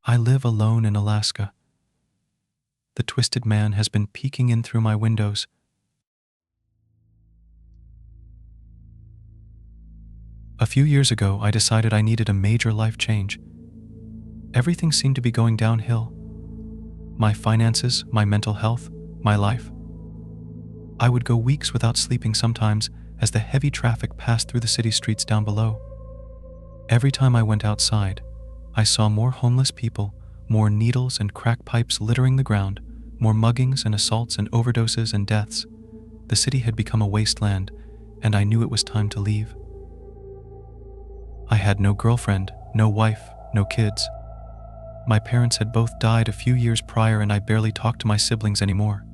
I live alone in Alaska. The twisted man has been peeking in through my windows. A few years ago, I decided I needed a major life change. Everything seemed to be going downhill. My finances, my mental health, my life. I would go weeks without sleeping sometimes as the heavy traffic passed through the city streets down below. Every time I went outside, I saw more homeless people, more needles and crack pipes littering the ground, more muggings and assaults and overdoses and deaths. The city had become a wasteland, and I knew it was time to leave. I had no girlfriend, no wife, no kids. My parents had both died a few years prior, and I barely talked to my siblings anymore.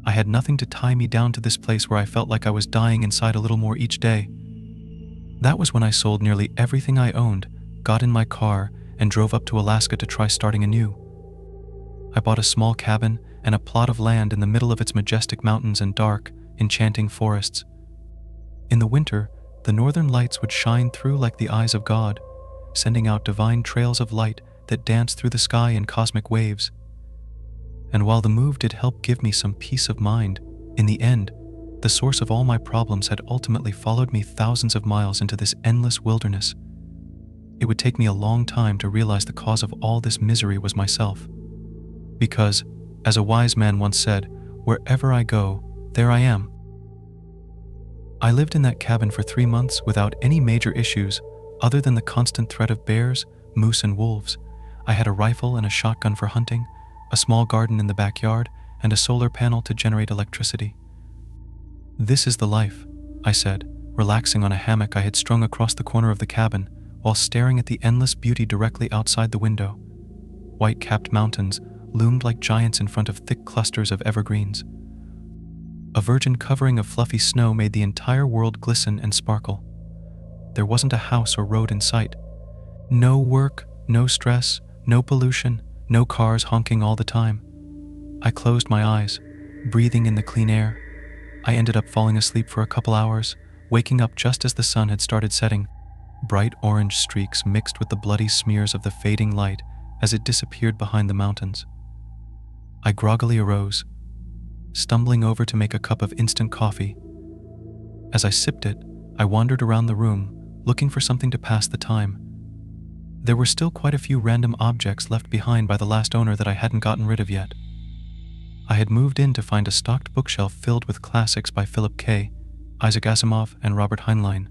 I had nothing to tie me down to this place where I felt like I was dying inside a little more each day. That was when I sold nearly everything I owned, got in my car, and drove up to Alaska to try starting anew. I bought a small cabin and a plot of land in the middle of its majestic mountains and dark, enchanting forests. In the winter, the northern lights would shine through like the eyes of God, sending out divine trails of light that danced through the sky in cosmic waves. And while the move did help give me some peace of mind, in the end, the source of all my problems had ultimately followed me thousands of miles into this endless wilderness. It would take me a long time to realize the cause of all this misery was myself. Because, as a wise man once said, wherever I go, there I am. I lived in that cabin for 3 months without any major issues other than the constant threat of bears, moose, and wolves. I had a rifle and a shotgun for hunting, a small garden in the backyard, and a solar panel to generate electricity. "This is the life," I said, relaxing on a hammock I had strung across the corner of the cabin while staring at the endless beauty directly outside the window. White-capped mountains loomed like giants in front of thick clusters of evergreens. A virgin covering of fluffy snow made the entire world glisten and sparkle. There wasn't a house or road in sight. No work, no stress, no pollution, no cars honking all the time. I closed my eyes, breathing in the clean air. I ended up falling asleep for a couple hours, waking up just as the sun had started setting, bright orange streaks mixed with the bloody smears of the fading light as it disappeared behind the mountains. I groggily arose, stumbling over to make a cup of instant coffee. As I sipped it, I wandered around the room, looking for something to pass the time. There were still quite a few random objects left behind by the last owner that I hadn't gotten rid of yet. I had moved in to find a stocked bookshelf filled with classics by Philip K., Isaac Asimov, and Robert Heinlein.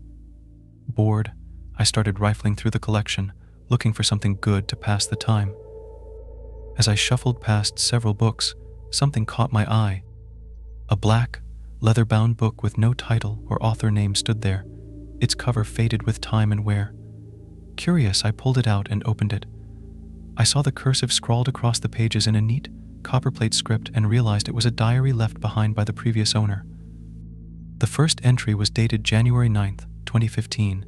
Bored, I started rifling through the collection, looking for something good to pass the time. As I shuffled past several books, something caught my eye. A black, leather-bound book with no title or author name stood there, its cover faded with time and wear. Curious, I pulled it out and opened it. I saw the cursive scrawled across the pages in a neat, copperplate script and realized it was a diary left behind by the previous owner. The first entry was dated January 9th, 2015,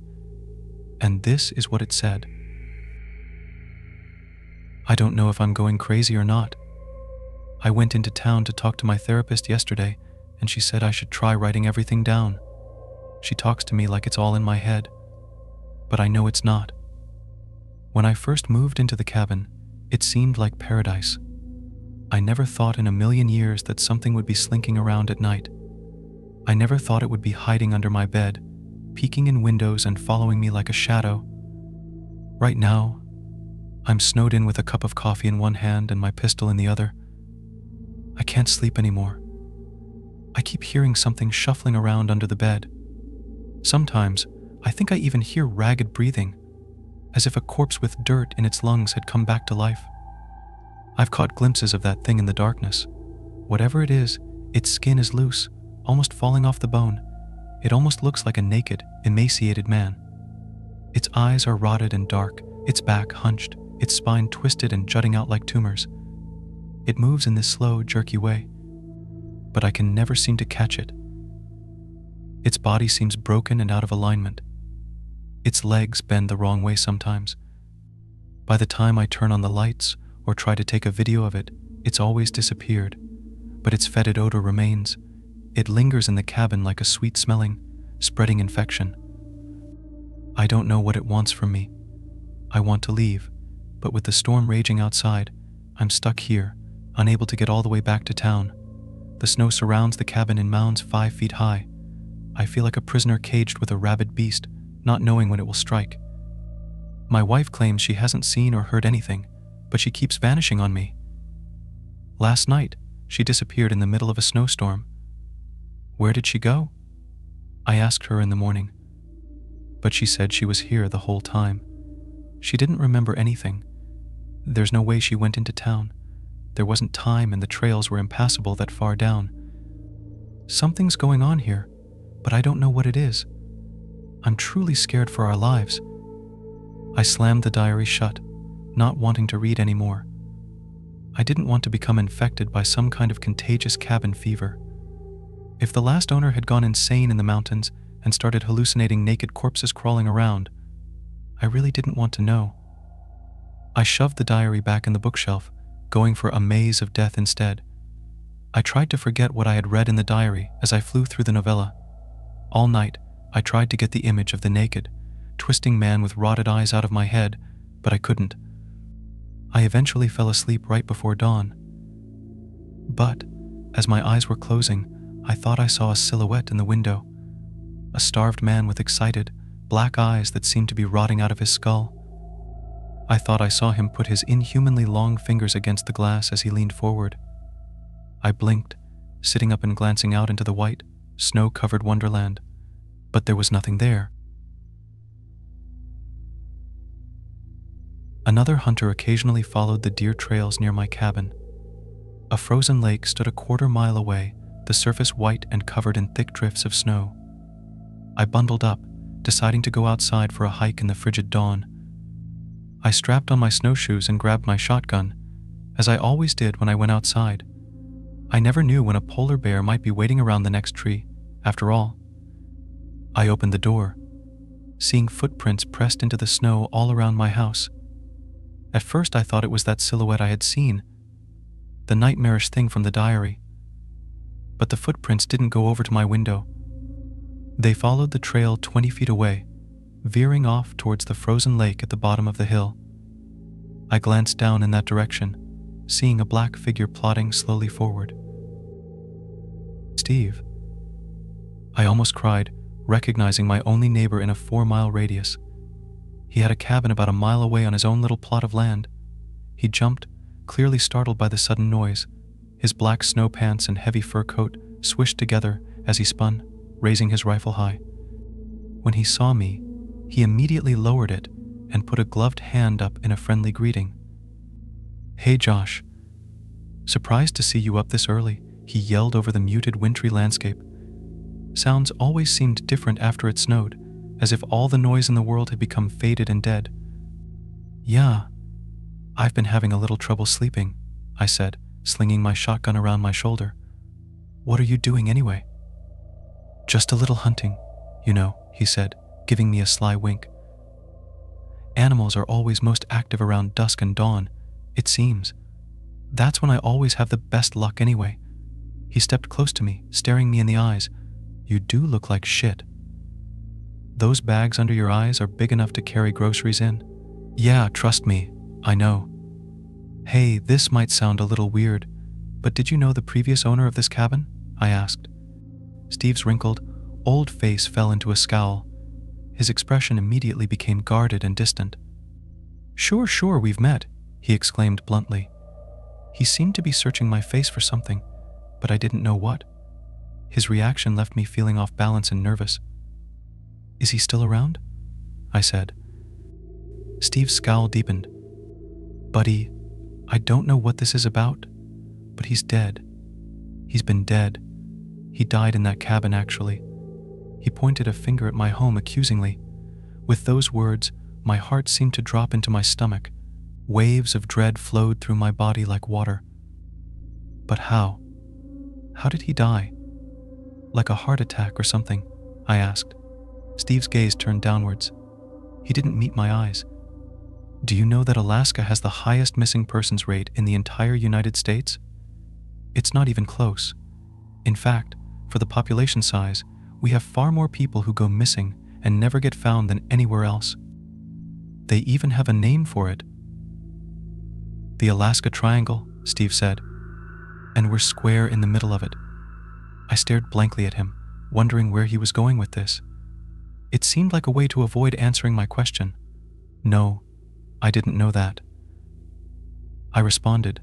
and this is what it said. "I don't know if I'm going crazy or not. I went into town to talk to my therapist yesterday, and she said I should try writing everything down. She talks to me like it's all in my head, but I know it's not. When I first moved into the cabin, it seemed like paradise. I never thought in a million years that something would be slinking around at night. I never thought it would be hiding under my bed, peeking in windows and following me like a shadow. Right now, I'm snowed in with a cup of coffee in one hand and my pistol in the other. I can't sleep anymore. I keep hearing something shuffling around under the bed. Sometimes, I think I even hear ragged breathing, as if a corpse with dirt in its lungs had come back to life. I've caught glimpses of that thing in the darkness. Whatever it is, its skin is loose, almost falling off the bone. It almost looks like a naked, emaciated man. Its eyes are rotted and dark, its back hunched, its spine twisted and jutting out like tumors. It moves in this slow, jerky way, but I can never seem to catch it. Its body seems broken and out of alignment. Its legs bend the wrong way sometimes. By the time I turn on the lights or try to take a video of it, it's always disappeared, but its fetid odor remains. It lingers in the cabin like a sweet-smelling, spreading infection. I don't know what it wants from me. I want to leave, But with the storm raging outside, I'm stuck here, unable to get all the way back to town. The snow surrounds the cabin in mounds 5 feet high. I feel like a prisoner caged with a rabid beast, not knowing when it will strike. My wife claims she hasn't seen or heard anything, but she keeps vanishing on me. Last night, she disappeared in the middle of a snowstorm. Where did she go? I asked her in the morning, but she said she was here the whole time. She didn't remember anything. There's no way she went into town. There wasn't time and the trails were impassable that far down. Something's going on here, but I don't know what it is. I'm truly scared for our lives. I slammed the diary shut, not wanting to read anymore. I didn't want to become infected by some kind of contagious cabin fever. If the last owner had gone insane in the mountains and started hallucinating naked corpses crawling around, I really didn't want to know. I shoved the diary back in the bookshelf, going for A Maze of Death instead. I tried to forget what I had read in the diary as I flew through the novella. All night, I tried to get the image of the naked, twisting man with rotted eyes out of my head, but I couldn't. I eventually fell asleep right before dawn. But, as my eyes were closing, I thought I saw a silhouette in the window. A starved man with excited, black eyes that seemed to be rotting out of his skull. I thought I saw him put his inhumanly long fingers against the glass as he leaned forward. I blinked, sitting up and glancing out into the white, snow-covered wonderland, but there was nothing there. Another hunter occasionally followed the deer trails near my cabin. A frozen lake stood a quarter-mile away, the surface white and covered in thick drifts of snow. I bundled up, deciding to go outside for a hike in the frigid dawn. I strapped on my snowshoes and grabbed my shotgun, as I always did when I went outside. I never knew when a polar bear might be waiting around the next tree, after all. I opened the door, seeing footprints pressed into the snow all around my house. At first I thought it was that silhouette I had seen, the nightmarish thing from the diary. But the footprints didn't go over to my window. They followed the trail 20 feet away, veering off towards the frozen lake at the bottom of the hill. I glanced down in that direction, seeing a black figure plodding slowly forward. Steve. I almost cried, recognizing my only neighbor in a 4-mile radius. He had a cabin about a mile away on his own little plot of land. He jumped, clearly startled by the sudden noise. His black snow pants and heavy fur coat swished together as he spun, raising his rifle high. When he saw me, he immediately lowered it and put a gloved hand up in a friendly greeting. "Hey, Josh. Surprised to see you up this early," he yelled over the muted wintry landscape. Sounds always seemed different after it snowed, as if all the noise in the world had become faded and dead. "Yeah, I've been having a little trouble sleeping," I said, slinging my shotgun around my shoulder. "What are you doing anyway?" "Just a little hunting, you know," he said, giving me a sly wink. "Animals are always most active around dusk and dawn, it seems. That's when I always have the best luck anyway." He stepped close to me, staring me in the eyes. "You do look like shit. Those bags under your eyes are big enough to carry groceries in." "Yeah, trust me, I know." "Hey, this might sound a little weird, but did you know the previous owner of this cabin?" I asked. Steve's wrinkled, old face fell into a scowl. His expression immediately became guarded and distant. Sure, we've met," he exclaimed bluntly. He seemed to be searching my face for something, but I didn't know what. His reaction left me feeling off balance and nervous. "Is he still around?" I said. Steve's scowl deepened. "Buddy, I don't know what this is about, but he's dead. He's been dead. He died in that cabin, actually." He pointed a finger at my home accusingly. With those words, my heart seemed to drop into my stomach. Waves of dread flowed through my body like water. But how? How did he die? Like a heart attack or something? I asked. Steve's gaze turned downwards. He didn't meet my eyes. "Do you know that Alaska has the highest missing persons rate in the entire United States? It's not even close. In fact, for the population size, we have far more people who go missing and never get found than anywhere else. They even have a name for it. The Alaska Triangle, Steve said, and we're square in the middle of it. I stared blankly at him, wondering where he was going with this. It seemed like a way to avoid answering my question. No, I didn't know that. I responded.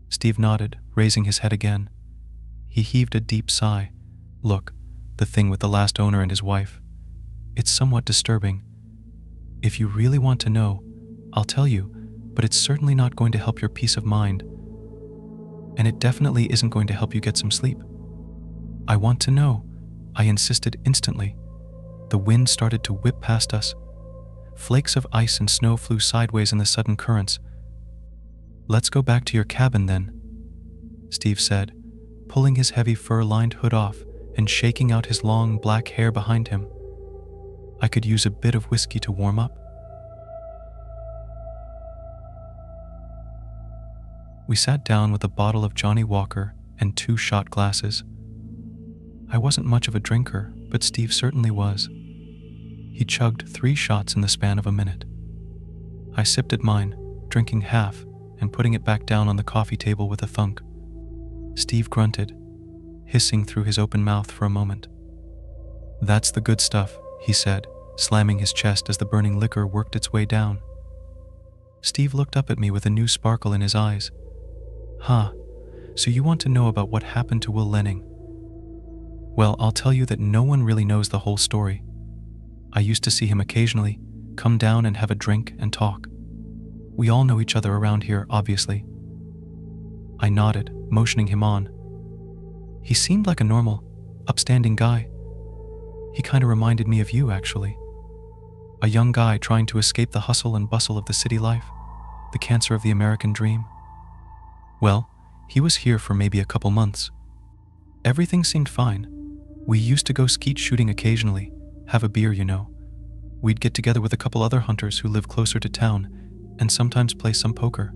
Steve nodded, raising his head again. He heaved a deep sigh. Look, the thing with the last owner and his wife. It's somewhat disturbing. If you really want to know, I'll tell you, but it's certainly not going to help your peace of mind. And it definitely isn't going to help you get some sleep. I want to know, I insisted instantly. The wind started to whip past us. Flakes of ice and snow flew sideways in the sudden currents. Let's go back to your cabin then, Steve said, pulling his heavy fur-lined hood off and shaking out his long black hair behind him. I could use a bit of whiskey to warm up. We sat down with a bottle of Johnny Walker and 2 shot glasses. I wasn't much of a drinker, but Steve certainly was. He chugged 3 shots in the span of a minute. I sipped at mine, drinking half and putting it back down on the coffee table with a thunk. Steve grunted, hissing through his open mouth for a moment. That's the good stuff, he said, slamming his chest as the burning liquor worked its way down. Steve looked up at me with a new sparkle in his eyes. Huh, so you want to know about what happened to Will Lenning? Well, I'll tell you that no one really knows the whole story. I used to see him occasionally, come down and have a drink and talk. We all know each other around here, obviously. I nodded, motioning him on. He seemed like a normal, upstanding guy. He kind of reminded me of you, actually. A young guy trying to escape the hustle and bustle of the city life, the cancer of the American dream. Well, he was here for maybe a couple months. Everything seemed fine. We used to go skeet shooting occasionally, have a beer, you know. We'd get together with a couple other hunters who live closer to town and sometimes play some poker.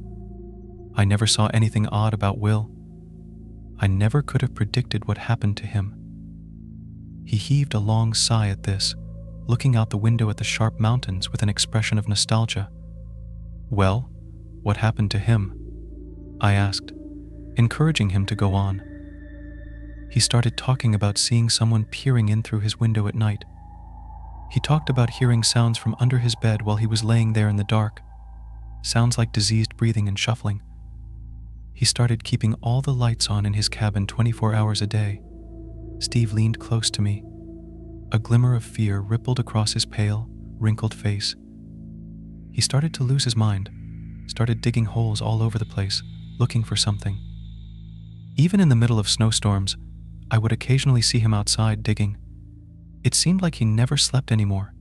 I never saw anything odd about Will. I never could have predicted what happened to him. He heaved a long sigh at this, looking out the window at the sharp mountains with an expression of nostalgia. Well, what happened to him? I asked, encouraging him to go on. He started talking about seeing someone peering in through his window at night. He talked about hearing sounds from under his bed while he was laying there in the dark, sounds like diseased breathing and shuffling. He started keeping all the lights on in his cabin 24 hours a day. Steve leaned close to me. A glimmer of fear rippled across his pale, wrinkled face. He started to lose his mind, started digging holes all over the place, looking for something. Even in the middle of snowstorms, I would occasionally see him outside digging. It seemed like he never slept anymore.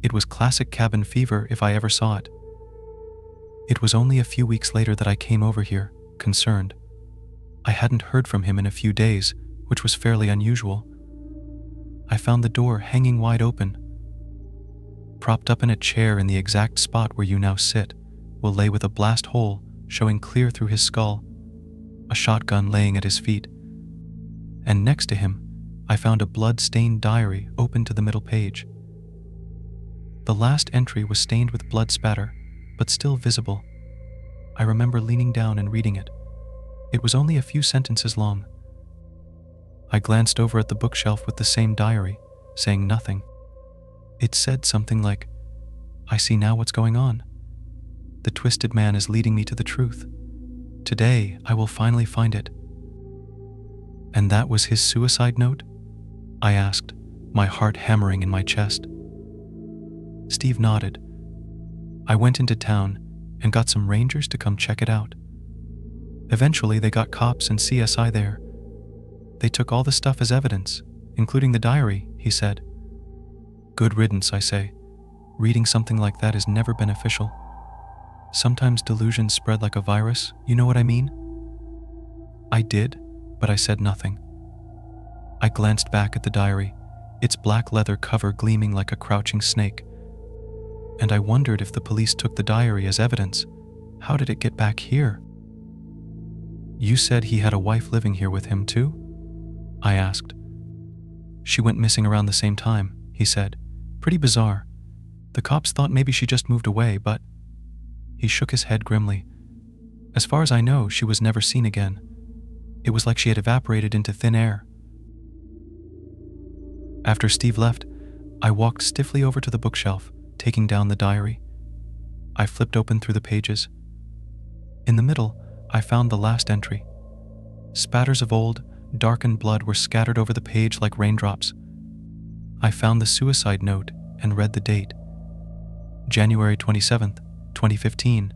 It was classic cabin fever if I ever saw it. It was only a few weeks later that I came over here, concerned. I hadn't heard from him in a few days, which was fairly unusual. I found the door hanging wide open. Propped up in a chair in the exact spot where you now sit, Will lay with a blast hole showing clear through his skull, a shotgun laying at his feet. And next to him, I found a blood-stained diary open to the middle page. The last entry was stained with blood spatter, but still visible. I remember leaning down and reading it. It was only a few sentences long. I glanced over at the bookshelf with the same diary, saying nothing. It said something like, "I see now what's going on. The twisted man is leading me to the truth. Today, I will finally find it." And that was his suicide note? I asked, my heart hammering in my chest. Steve nodded. I went into town and got some rangers to come check it out. Eventually, they got cops and CSI there. They took all the stuff as evidence, including the diary, he said. Good riddance, I say. Reading something like that is never beneficial. Sometimes delusions spread like a virus, you know what I mean? I did, but I said nothing. I glanced back at the diary, its black leather cover gleaming like a crouching snake. And I wondered if the police took the diary as evidence. How did it get back here? You said he had a wife living here with him too? I asked. She went missing around the same time, he said. Pretty bizarre. The cops thought maybe she just moved away, but... He shook his head grimly. As far as I know, she was never seen again. It was like she had evaporated into thin air. After Steve left, I walked stiffly over to the bookshelf, taking down the diary. I flipped open through the pages. In the middle, I found the last entry. Spatters of old, darkened blood were scattered over the page like raindrops. I found the suicide note and read the date. January 27th, 2015.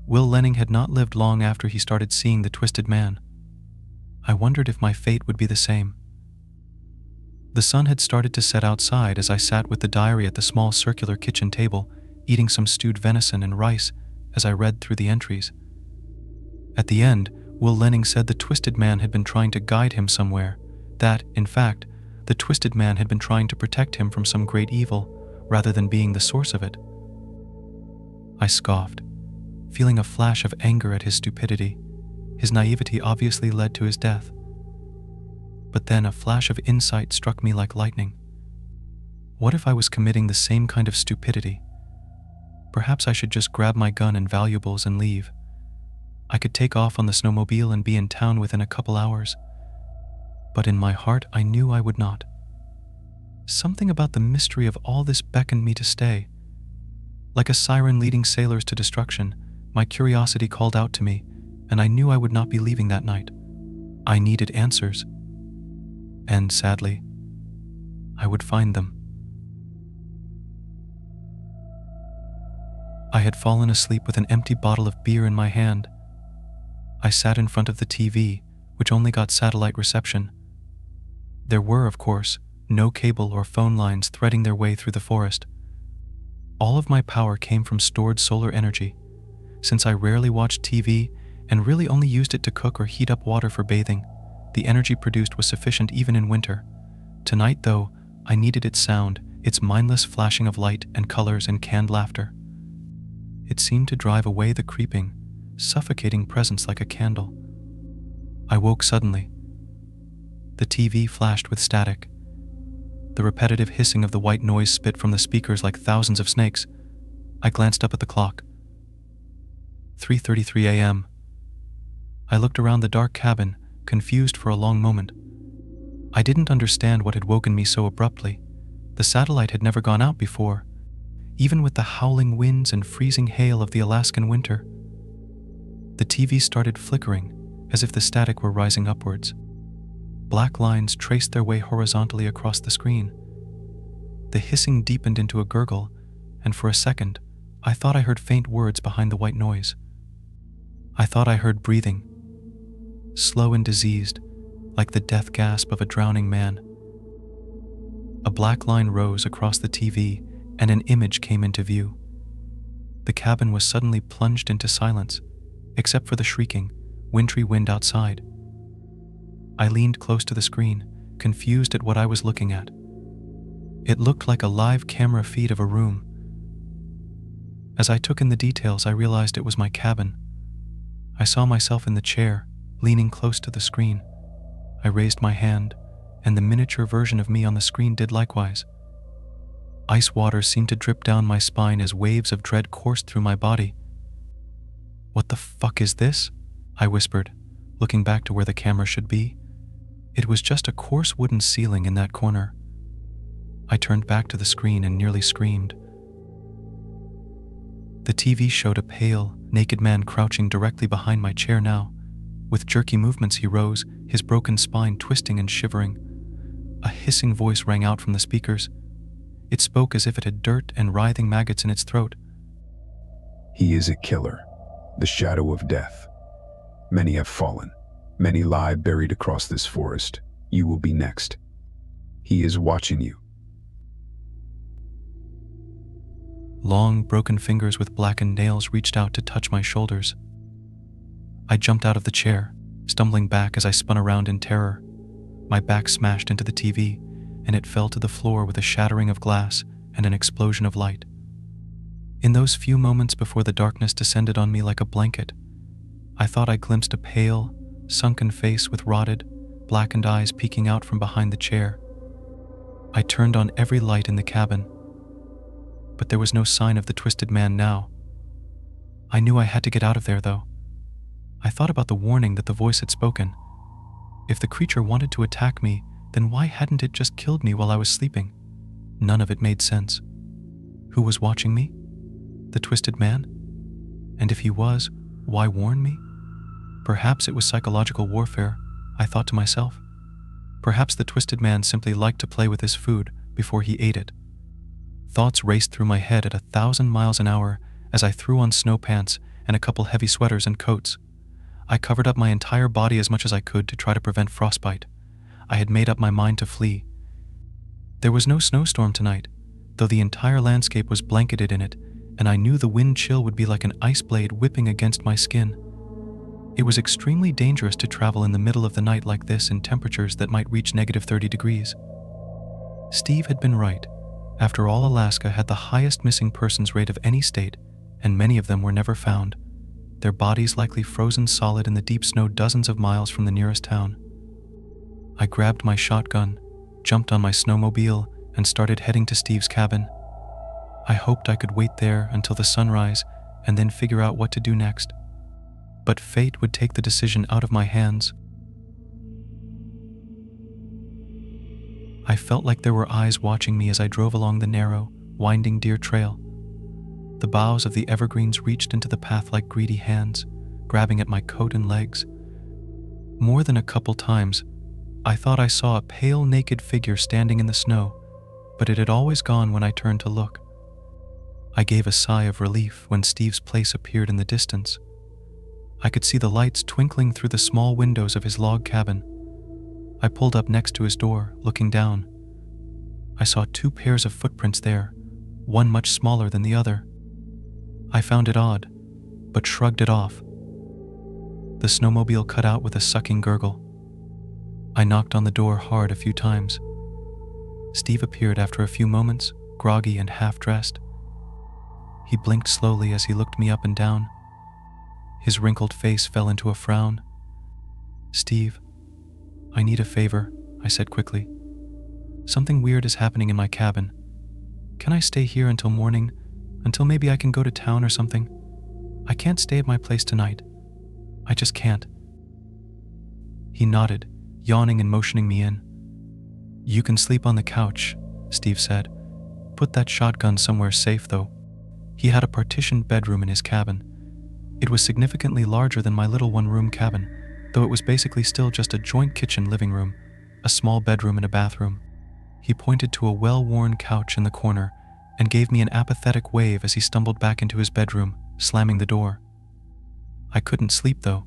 Will Lenning had not lived long after he started seeing the twisted man. I wondered if my fate would be the same. The sun had started to set outside as I sat with the diary at the small circular kitchen table, eating some stewed venison and rice as I read through the entries. At the end, Will Lenning said the twisted man had been trying to guide him somewhere, that, in fact, the twisted man had been trying to protect him from some great evil, rather than being the source of it. I scoffed, feeling a flash of anger at his stupidity. His naivety obviously led to his death. But then a flash of insight struck me like lightning. What if I was committing the same kind of stupidity? Perhaps I should just grab my gun and valuables and leave. I could take off on the snowmobile and be in town within a couple hours. But in my heart, I knew I would not. Something about the mystery of all this beckoned me to stay. Like a siren leading sailors to destruction, my curiosity called out to me, and I knew I would not be leaving that night. I needed answers. And sadly, I would find them. I had fallen asleep with an empty bottle of beer in my hand. I sat in front of the TV, which only got satellite reception. There were, of course, no cable or phone lines threading their way through the forest. All of my power came from stored solar energy. Since I rarely watched TV and really only used it to cook or heat up water for bathing, the energy produced was sufficient even in winter. Tonight, though, I needed its sound, its mindless flashing of light and colors and canned laughter. It seemed to drive away the creeping, suffocating presence like a candle. I woke suddenly. The TV flashed with static. The repetitive hissing of the white noise spit from the speakers like thousands of snakes. I glanced up at the clock. 3:33 a.m. I looked around the dark cabin, confused for a long moment. I didn't understand what had woken me so abruptly. The satellite had never gone out before, even with the howling winds and freezing hail of the Alaskan winter. The TV started flickering, as if the static were rising upwards. Black lines traced their way horizontally across the screen. The hissing deepened into a gurgle, and for a second, I thought I heard faint words behind the white noise. I thought I heard breathing, slow and diseased, like the death gasp of a drowning man. A black line rose across the TV, and an image came into view. The cabin was suddenly plunged into silence, except for the shrieking, wintry wind outside. I leaned close to the screen, confused at what I was looking at. It looked like a live camera feed of a room. As I took in the details, I realized it was my cabin. I saw myself in the chair, leaning close to the screen. I raised my hand, and the miniature version of me on the screen did likewise. Ice water seemed to drip down my spine as waves of dread coursed through my body. "What the fuck is this?" I whispered, looking back to where the camera should be. It was just a coarse wooden ceiling in that corner. I turned back to the screen and nearly screamed. The TV showed a pale, naked man crouching directly behind my chair now. With jerky movements he rose, his broken spine twisting and shivering. A hissing voice rang out from the speakers. It spoke as if it had dirt and writhing maggots in its throat. "He is a killer, the shadow of death. Many have fallen. Many lie buried across this forest. You will be next. He is watching you." Long, broken fingers with blackened nails reached out to touch my shoulders. I jumped out of the chair, stumbling back as I spun around in terror. My back smashed into the TV, and it fell to the floor with a shattering of glass and an explosion of light. In those few moments before the darkness descended on me like a blanket, I thought I glimpsed a pale, sunken face with rotted, blackened eyes peeking out from behind the chair. I turned on every light in the cabin, but there was no sign of the twisted man now. I knew I had to get out of there, though. I thought about the warning that the voice had spoken. If the creature wanted to attack me, then why hadn't it just killed me while I was sleeping? None of it made sense. Who was watching me? The twisted man? And if he was, why warn me? Perhaps it was psychological warfare, I thought to myself. Perhaps the twisted man simply liked to play with his food before he ate it. Thoughts raced through my head at 1,000 miles an hour as I threw on snow pants and a couple heavy sweaters and coats. I covered up my entire body as much as I could to try to prevent frostbite. I had made up my mind to flee. There was no snowstorm tonight, though the entire landscape was blanketed in it, and I knew the wind chill would be like an ice blade whipping against my skin. It was extremely dangerous to travel in the middle of the night like this in temperatures that might reach -30 degrees. Steve had been right. After all, Alaska had the highest missing persons rate of any state, and many of them were never found, their bodies likely frozen solid in the deep snow dozens of miles from the nearest town. I grabbed my shotgun, jumped on my snowmobile, and started heading to Steve's cabin. I hoped I could wait there until the sunrise and then figure out what to do next. But fate would take the decision out of my hands. I felt like there were eyes watching me as I drove along the narrow, winding deer trail. The boughs of the evergreens reached into the path like greedy hands, grabbing at my coat and legs. More than a couple times, I thought I saw a pale, naked figure standing in the snow, but it had always gone when I turned to look. I gave a sigh of relief when Steve's place appeared in the distance. I could see the lights twinkling through the small windows of his log cabin. I pulled up next to his door, looking down. I saw 2 pairs of footprints there, one much smaller than the other. I found it odd, but shrugged it off. The snowmobile cut out with a sucking gurgle. I knocked on the door hard a few times. Steve appeared after a few moments, groggy and half-dressed. He blinked slowly as he looked me up and down. His wrinkled face fell into a frown. "Steve, I need a favor," I said quickly. "Something weird is happening in my cabin. Can I stay here until morning, until maybe I can go to town or something? I can't stay at my place tonight. I just can't." He nodded, yawning and motioning me in. "You can sleep on the couch," Steve said. "Put that shotgun somewhere safe, though." He had a partitioned bedroom in his cabin. It was significantly larger than my little one-room cabin, though it was basically still just a joint kitchen living room, a small bedroom and a bathroom. He pointed to a well-worn couch in the corner and gave me an apathetic wave as he stumbled back into his bedroom, slamming the door. I couldn't sleep, though.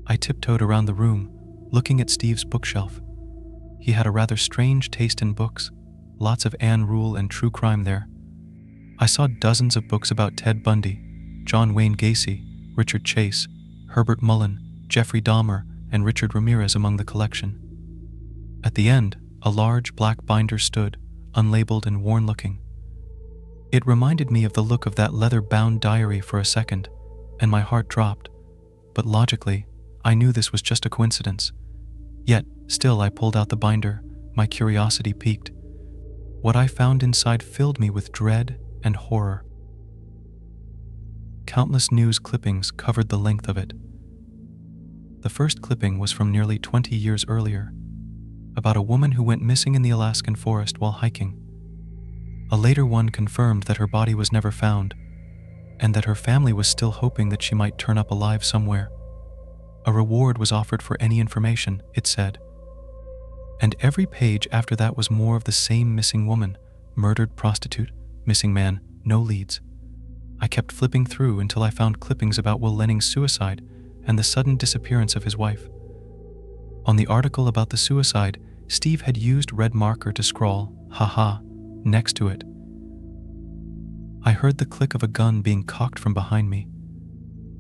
I tiptoed around the room, looking at Steve's bookshelf. He had a rather strange taste in books, lots of Anne Rule and true crime there. I saw dozens of books about Ted Bundy, John Wayne Gacy, Richard Chase, Herbert Mullen, Jeffrey Dahmer, and Richard Ramirez among the collection. At the end, a large black binder stood, unlabeled and worn-looking. It reminded me of the look of that leather-bound diary for a second, and my heart dropped. But logically, I knew this was just a coincidence. Yet, still I pulled out the binder, my curiosity piqued. What I found inside filled me with dread and horror. Countless news clippings covered the length of it. The first clipping was from nearly 20 years earlier, about a woman who went missing in the Alaskan forest while hiking. A later one confirmed that her body was never found, and that her family was still hoping that she might turn up alive somewhere. A reward was offered for any information, it said. And every page after that was more of the same missing woman, murdered prostitute, missing man, no leads. I kept flipping through until I found clippings about Will Lenning's suicide and the sudden disappearance of his wife. On the article about the suicide, Steve had used red marker to scrawl, "haha," next to it. I heard the click of a gun being cocked from behind me.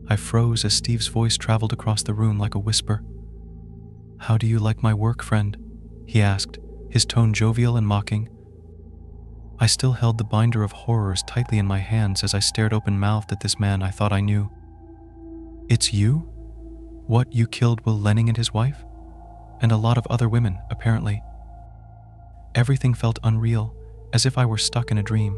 I froze as Steve's voice traveled across the room like a whisper. "How do you like my work, friend?" he asked, his tone jovial and mocking. I still held the binder of horrors tightly in my hands as I stared open-mouthed at this man I thought I knew. "It's you? What, you killed Will Lenning and his wife? And a lot of other women, apparently." Everything felt unreal, as if I were stuck in a dream.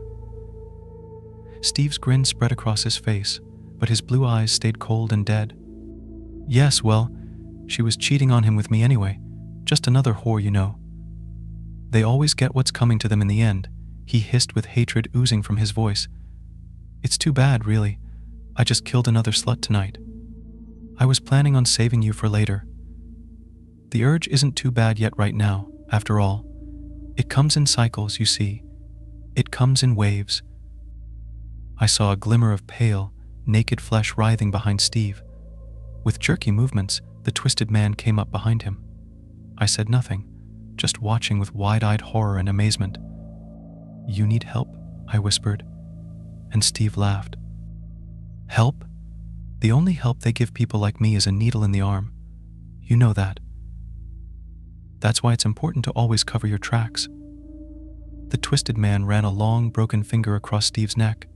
Steve's grin spread across his face, but his blue eyes stayed cold and dead. Yes, well, she was cheating on him with me anyway. Just another whore, you know. They always get what's coming to them in the end, he hissed with hatred oozing from his voice. It's too bad, really. I just killed another slut tonight. I was planning on saving you for later. The urge isn't too bad yet right now, after all. It comes in cycles, you see. It comes in waves. I saw a glimmer of pale, naked flesh writhing behind Steve. With jerky movements, the twisted man came up behind him. I said nothing, just watching with wide-eyed horror and amazement. You need help, I whispered, and Steve laughed. Help? The only help they give people like me is a needle in the arm. You know that. That's why it's important to always cover your tracks. The twisted man ran a long, broken finger across Steve's neck.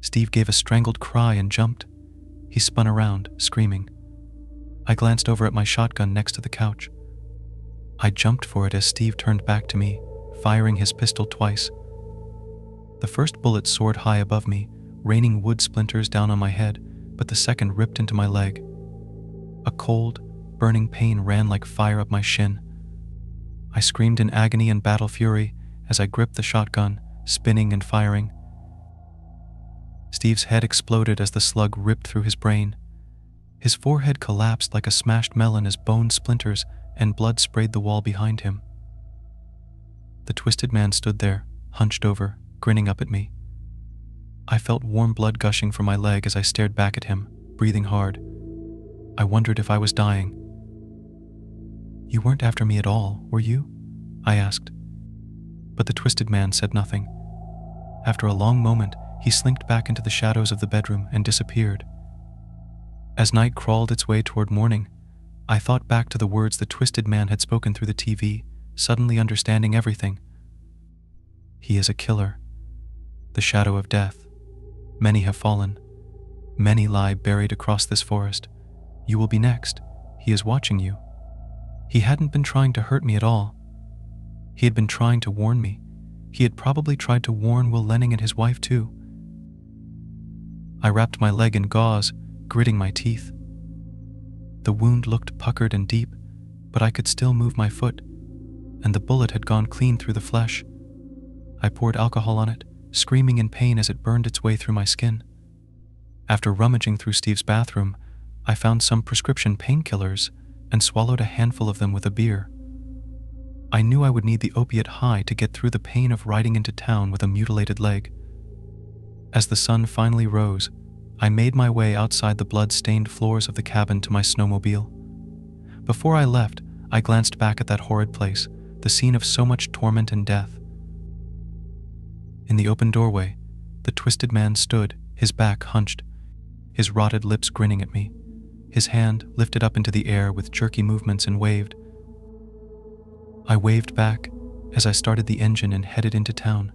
Steve gave a strangled cry and jumped. He spun around, screaming. I glanced over at my shotgun next to the couch. I jumped for it as Steve turned back to me, firing his pistol twice. The first bullet soared high above me, raining wood splinters down on my head, but the second ripped into my leg. A cold, burning pain ran like fire up my shin. I screamed in agony and battle fury as I gripped the shotgun, spinning and firing. Steve's head exploded as the slug ripped through his brain. His forehead collapsed like a smashed melon as bone splinters and blood sprayed the wall behind him. The twisted man stood there, hunched over, grinning up at me. I felt warm blood gushing from my leg as I stared back at him, breathing hard. I wondered if I was dying. You weren't after me at all, were you? I asked. But the twisted man said nothing. After a long moment, he slinked back into the shadows of the bedroom and disappeared. As night crawled its way toward morning, I thought back to the words the twisted man had spoken through the TV, suddenly understanding everything. He is a killer. The shadow of death. Many have fallen. Many lie buried across this forest. You will be next. He is watching you. He hadn't been trying to hurt me at all. He had been trying to warn me. He had probably tried to warn Will Lenning and his wife too. I wrapped my leg in gauze, gritting my teeth. The wound looked puckered and deep, but I could still move my foot, and the bullet had gone clean through the flesh. I poured alcohol on it, screaming in pain as it burned its way through my skin. After rummaging through Steve's bathroom, I found some prescription painkillers and swallowed a handful of them with a beer. I knew I would need the opiate high to get through the pain of riding into town with a mutilated leg. As the sun finally rose, I made my way outside the blood-stained floors of the cabin to my snowmobile. Before I left, I glanced back at that horrid place, the scene of so much torment and death. In the open doorway, the twisted man stood, his back hunched, his rotted lips grinning at me, his hand lifted up into the air with jerky movements and waved. I waved back as I started the engine and headed into town.